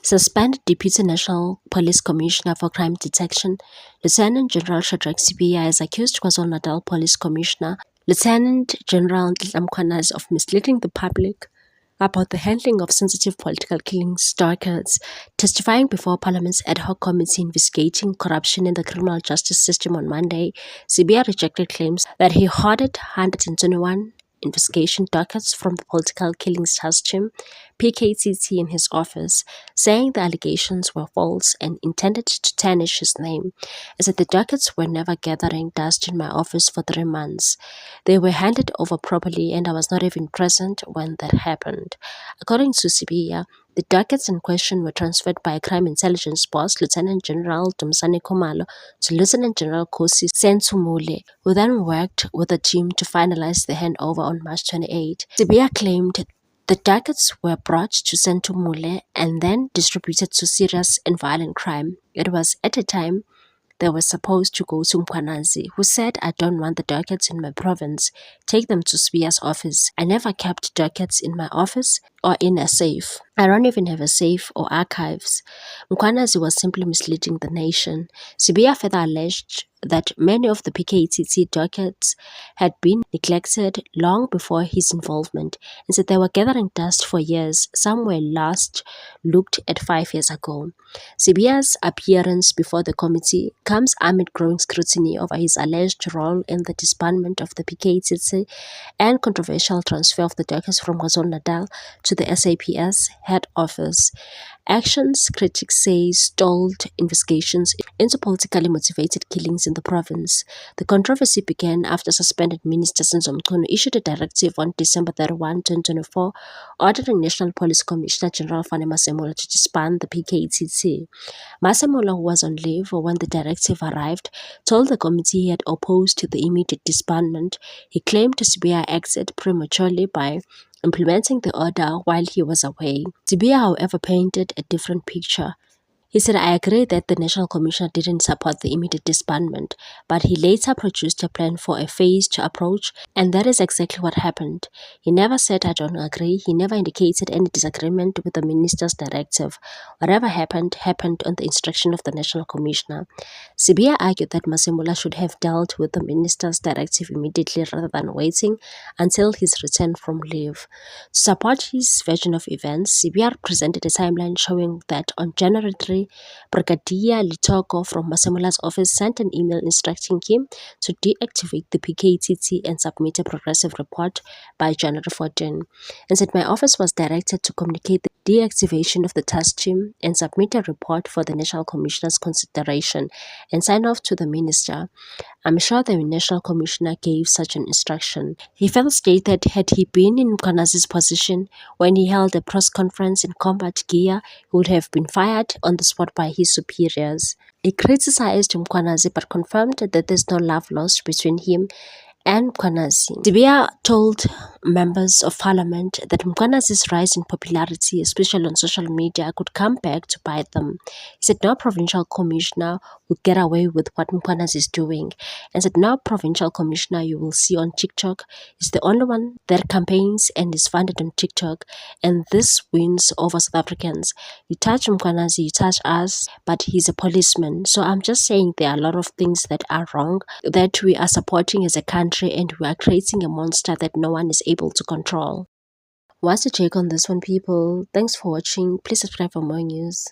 Suspended Deputy National Police Commissioner for Crime Detection, Lieutenant General Shadrack Sibiya is accused KwaZulu-Natal Police Commissioner, Lieutenant General Nhlanhla Mkhwanazi of misleading the public about the handling of sensitive political killings dockets. Testifying before Parliament's ad hoc committee investigating corruption in the criminal justice system on Monday, Sibiya rejected claims that he hoarded 121 investigation dockets from the Political Killings Task Team (PKTT) in his office, saying the allegations were false and intended to tarnish his name. He said the dockets were never gathering dust in my office for 3 months. They were handed over properly and I was not even present when that happened. According to Sibiya, the dockets in question were transferred by a crime intelligence boss, Lieutenant General Dumisani Khumalo, to Lieutenant General Kosi Senthumule, who then worked with the team to finalize the handover on March 28. Sibiya claimed the dockets were brought to Senthumule and then distributed to serious and violent crime. It was at a time they were supposed to go to Mkhwanazi, who said, "I don't want the dockets in my province. Take them to Sibiya's office. I never kept dockets in my office or in a safe. I don't even have a safe or archives." Mkhwanazi was simply misleading the nation. Sibiya further alleged that many of the PKTT dockets had been neglected long before his involvement and said they were gathering dust for years. Some were last looked at 5 years ago. Sibiya's appearance before the committee comes amid growing scrutiny over his alleged role in the disbandment of the PKTT and controversial transfer of the dockets from KwaZulu-Natal to the SAPS head office. Actions, critics say, stalled investigations into politically motivated killings in the province. The controversy began after suspended Minister Senzo Mchunu issued a directive on December 31, 2024, ordering National Police Commissioner General Fane Masemola to disband the PKTT. Masemola, who was on leave when the directive arrived, told the committee he had opposed the immediate disbandment. He claimed Sibiya acted prematurely by implementing the order while he was away. Sibiya, however, painted a different picture. He said, "I agree that the National Commissioner didn't support the immediate disbandment, but he later produced a plan for a phased approach, and that is exactly what happened. He never said, 'I don't agree.' He never indicated any disagreement with the minister's directive. Whatever happened, happened on the instruction of the National Commissioner." Sibiya argued that Masemola should have dealt with the minister's directive immediately rather than waiting until his return from leave. To support his version of events, Sibiya presented a timeline showing that on January 3, Brigadier Litoko from Masemola's office sent an email instructing him to deactivate the PKTT and submit a progressive report by January 14, and said, "My office was directed to communicate the deactivation of the task team and submit a report for the National Commissioner's consideration and sign off to the minister. I'm sure the National Commissioner gave such an instruction." He further stated had he been in Mkhwanazi's position when he held a press conference in combat gear, he would have been fired on the spot by his superiors. He criticized Mkhwanazi but confirmed that there's no love lost between him and Mkhwanazi. Sibiya told members of parliament that Mkhwanazi's rise in popularity, especially on social media, could come back to bite them. He said no provincial commissioner would get away with what Mkhwanazi is doing, and said no provincial commissioner you will see on TikTok is the only one that campaigns and is funded on TikTok, and this wins over South Africans. You touch Mkhwanazi, you touch us, but he's a policeman. So I'm just saying there are a lot of things that are wrong, that we are supporting as a country, and we are creating a monster that no one is able to control. What's your take on this one, people? Thanks for watching. Please subscribe for more news.